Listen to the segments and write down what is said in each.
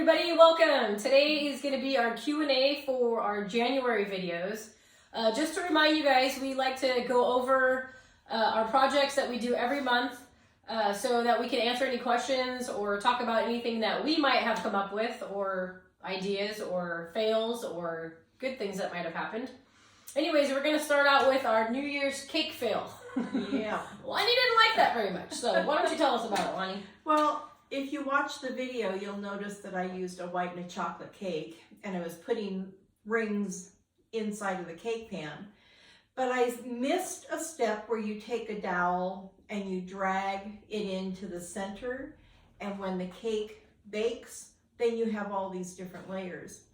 everybody, welcome. Today is going to be our Q&A for our January videos. Just to remind you guys, we like to go over our projects that we do every month so that we can answer any questions or talk about anything that we might have come up with, or ideas or fails or good things that might have happened. Anyways, we're going to start out with our New Year's cake fail. Yeah. Lonnie didn't like that very much, so why don't you tell us about it, Lonnie? Well, if you watch the video, you'll notice that I used a white and a chocolate cake, and I was putting rings inside of the cake pan. But I missed a step where you take a dowel and you drag it into the center, and when the cake bakes, then you have all these different layers.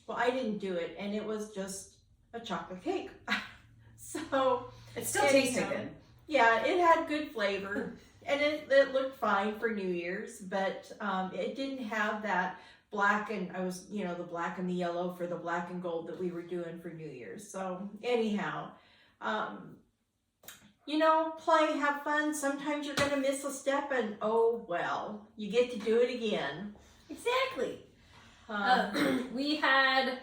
Well, I didn't do it, and it was just a chocolate cake. So it still tasted good. Yeah, it had good flavor. And it looked fine for New Year's, but it didn't have that black and, the black and the yellow for the black and gold that we were doing for New Year's. So anyhow, play, have fun. Sometimes you're going to miss a step and oh well, you get to do it again. Exactly. We had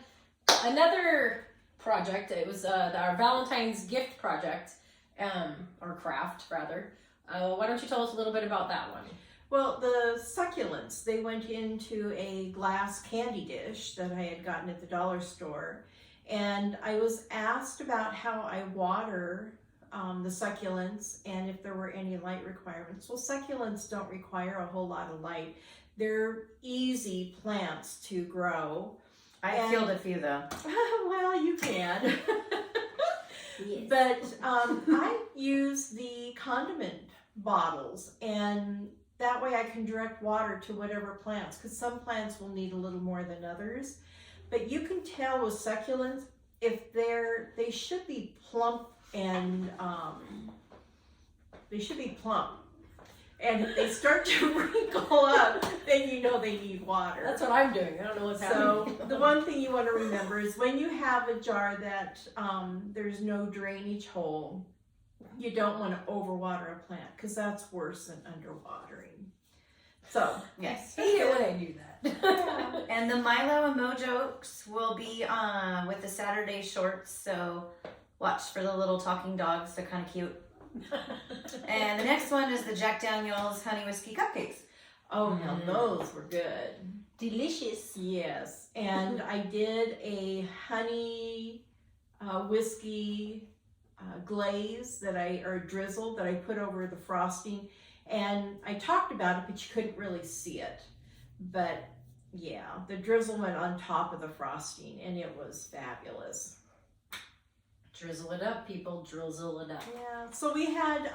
another project. It was our Valentine's gift project, or craft rather. Why don't you tell us a little bit about that one? Well, the succulents, they went into a glass candy dish that I had gotten at the dollar store. And I was asked about how I water the succulents and if there were any light requirements. Well, succulents don't require a whole lot of light. They're easy plants to grow. I killed a few though. Well, you can. Yes. But I use the condiment bottles, and that way I can direct water to whatever plants, because some plants will need a little more than others. But you can tell with succulents if they should be plump, and they should be plump. And if they start to wrinkle up, then you know they need water. That's what I'm doing. I don't know what's happening. So the one thing you want to remember is when you have a jar that there's no drainage hole, you don't want to overwater a plant, because that's worse than underwatering. So, yes. I hate it when I do that. And the Milo emojis will be with the Saturday shorts, so watch for the little talking dogs. They're kind of cute. And the next one is the Jack Daniel's Honey Whiskey Cupcakes. Oh, now those were good. Delicious. Yes, and I did a honey whiskey glaze or drizzle that I put over the frosting, and I talked about it, but you couldn't really see it. But yeah, the drizzle went on top of the frosting, and it was fabulous. Drizzle it up, people. Drizzle it up. Yeah, so we had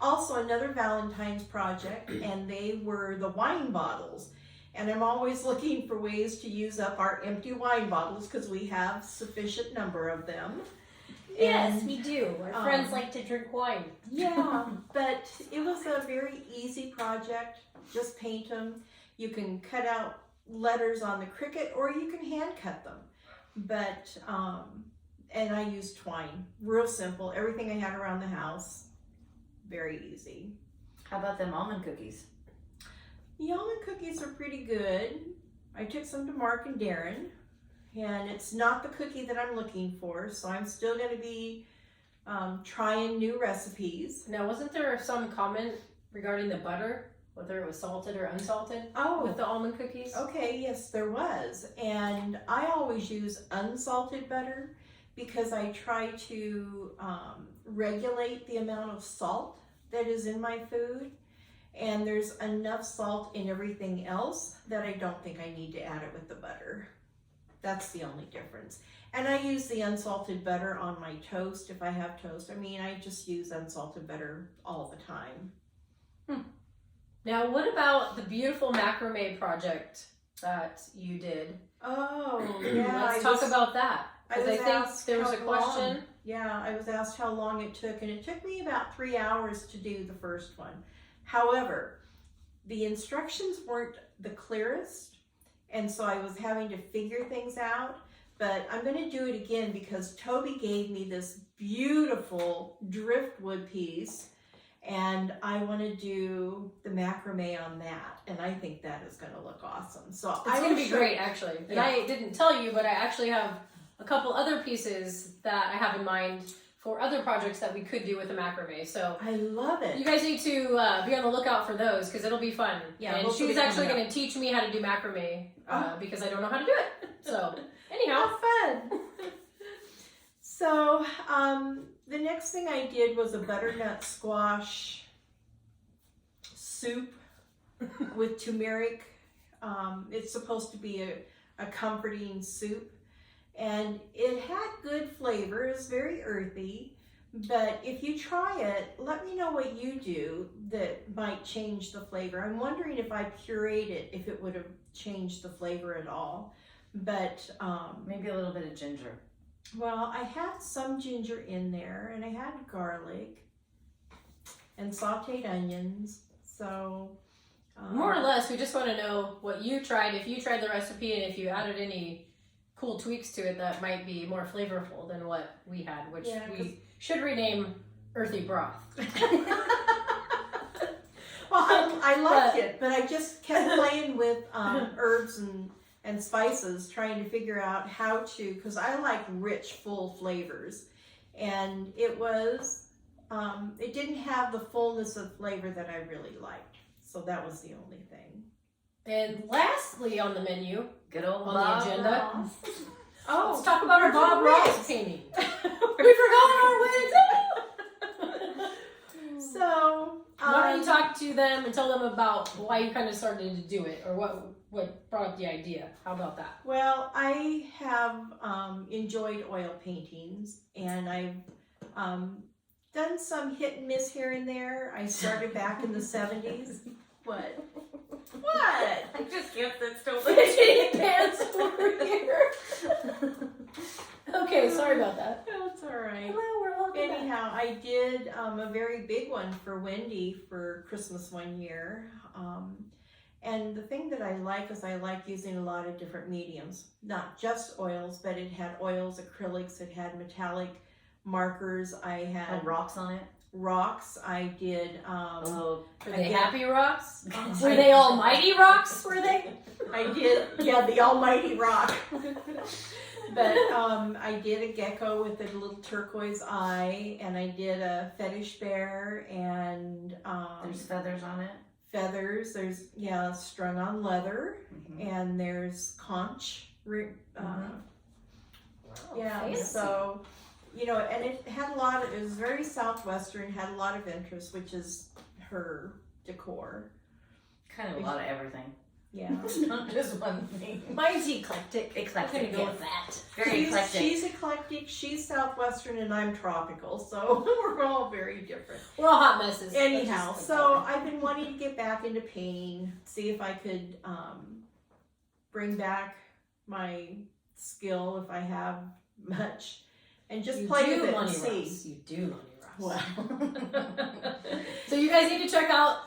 also another Valentine's project, and they were the wine bottles. And I'm always looking for ways to use up our empty wine bottles, because we have sufficient number of them. Yes, And, we do. Our friends like to drink wine. Yeah, but it was a very easy project. Just paint them. You can cut out letters on the Cricut, or you can hand cut them. But, and I used twine. Real simple. Everything I had around the house. Very easy. How about them almond cookies? The almond cookies are pretty good. I took some to Mark and Darren. And it's not the cookie that I'm looking for, so I'm still going to be trying new recipes. Now, wasn't there some comment regarding the butter, whether it was salted or unsalted, Oh, with the almond cookies? okay, yes, there was. And I always use unsalted butter because I try to regulate the amount of salt that is in my food. And there's enough salt in everything else that I don't think I need to add it with the butter. That's the only difference. And I use the unsalted butter on my toast if I have toast. I mean, I just use unsalted butter all the time. Now, what about the beautiful macrame project that you did? Oh, yeah. Let's talk about that. Because I think there was a question. Yeah, I was asked how long it took, and it took me about 3 hours to do the first one. However, the instructions weren't the clearest, and so I was having to figure things out. But I'm going to do it again because Toby gave me this beautiful driftwood piece, And I want to do the macrame on that, and I think that is going to look awesome. So It's going to be great, actually. And Yeah. I didn't tell you, but I actually have a couple other pieces that I have in mind for other projects that we could do with the macrame. So I love it. you guys need to be on the lookout for those because it'll be fun. Yeah, and those will she's be actually coming going to teach me how to do macrame Oh. because I don't know how to do it. So anyhow, How fun. So the next thing I did was a butternut squash soup with turmeric. It's supposed to be a comforting soup. And it had good flavor. It's very earthy. But if you try it, let me know what you do that might change the flavor. I'm wondering if I pureed it, if it would have changed the flavor at all. But Maybe a little bit of ginger. well, I had some ginger in there, and I had garlic and sauteed onions. So more or less, we just want to know what you tried, if you tried the recipe, and if you added any cool tweaks to it that might be more flavorful than what we had, which Yeah, we should rename Earthy Broth. Well, I liked it, but I just kept playing with herbs and spices, trying to figure out how to, because I like rich, full flavors. And it was, it didn't have the fullness of flavor that I really liked. So that was the only thing. And lastly on the menu, Good old on Bob the agenda, Ross. Oh, let's talk about our where's Bob the Ross wigs? painting. We forgot our wigs! So, Why don't you talk to them and tell them about why you kind of started to do it, or what brought up the idea? How about that? well, I have enjoyed oil paintings, and I've done some hit and miss here and there. I started back in the 70s. What? What? I just can't sit still. Fidgeting pants over here. Okay, sorry about that. That's all right. Hello, we're welcome back. Anyhow, I did a very big one for Wendy for Christmas one year. And the thing that I like is I like using a lot of different mediums, not just oils, but it had oils, acrylics, it had metallic markers. I had Had rocks on it. rocks. I did, Oh, Were they Again. happy rocks? Oh, Were they almighty rocks? Were they? I did, yeah, the almighty rock. But I did a gecko with a little turquoise eye, and I did a fetish bear, and there's feathers on it. feathers. There's, yeah, strung on leather, and there's conch. Yeah, fancy. so, you know, and it had a lot of, it was very Southwestern, had a lot of interest, which is her decor. Kind of a lot of everything. Yeah. Not just one thing. Mine's eclectic. Eclectic, I'm gonna go yes. with that. Very eclectic. She's eclectic, she's Southwestern, and I'm tropical, so we're all very different. We're all hot messes. Anyhow, Let's just so I've been wanting to get back into painting, see if I could bring back my skill, if I have much, and just You play do, with it and Lonnie see. Ross. You do, Lonnie Ross. Well, So you guys need to check out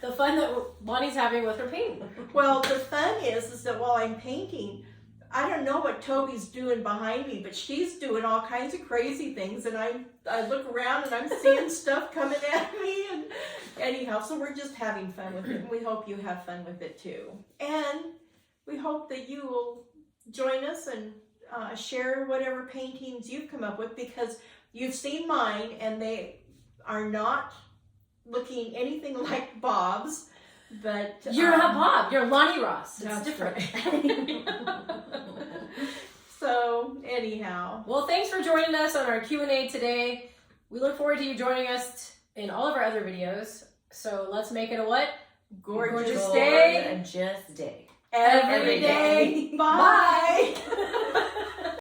the fun that Bonnie's having with her painting. well, the fun is that while I'm painting, I don't know what Toby's doing behind me, but she's doing all kinds of crazy things, and I look around and I'm seeing stuff coming at me, and anyhow, so we're just having fun with it, and we hope you have fun with it too. And we hope that you will join us and share whatever paintings you've come up with, because you've seen mine, and they are not looking anything like Bob's, but You're not Bob. You're Lonnie Ross. It's That's different. So anyhow, Well, thanks for joining us on our Q&A today. We look forward to you joining us in all of our other videos. So let's make it a what? gorgeous Gorgeous day Gorgeous day. every day. Bye.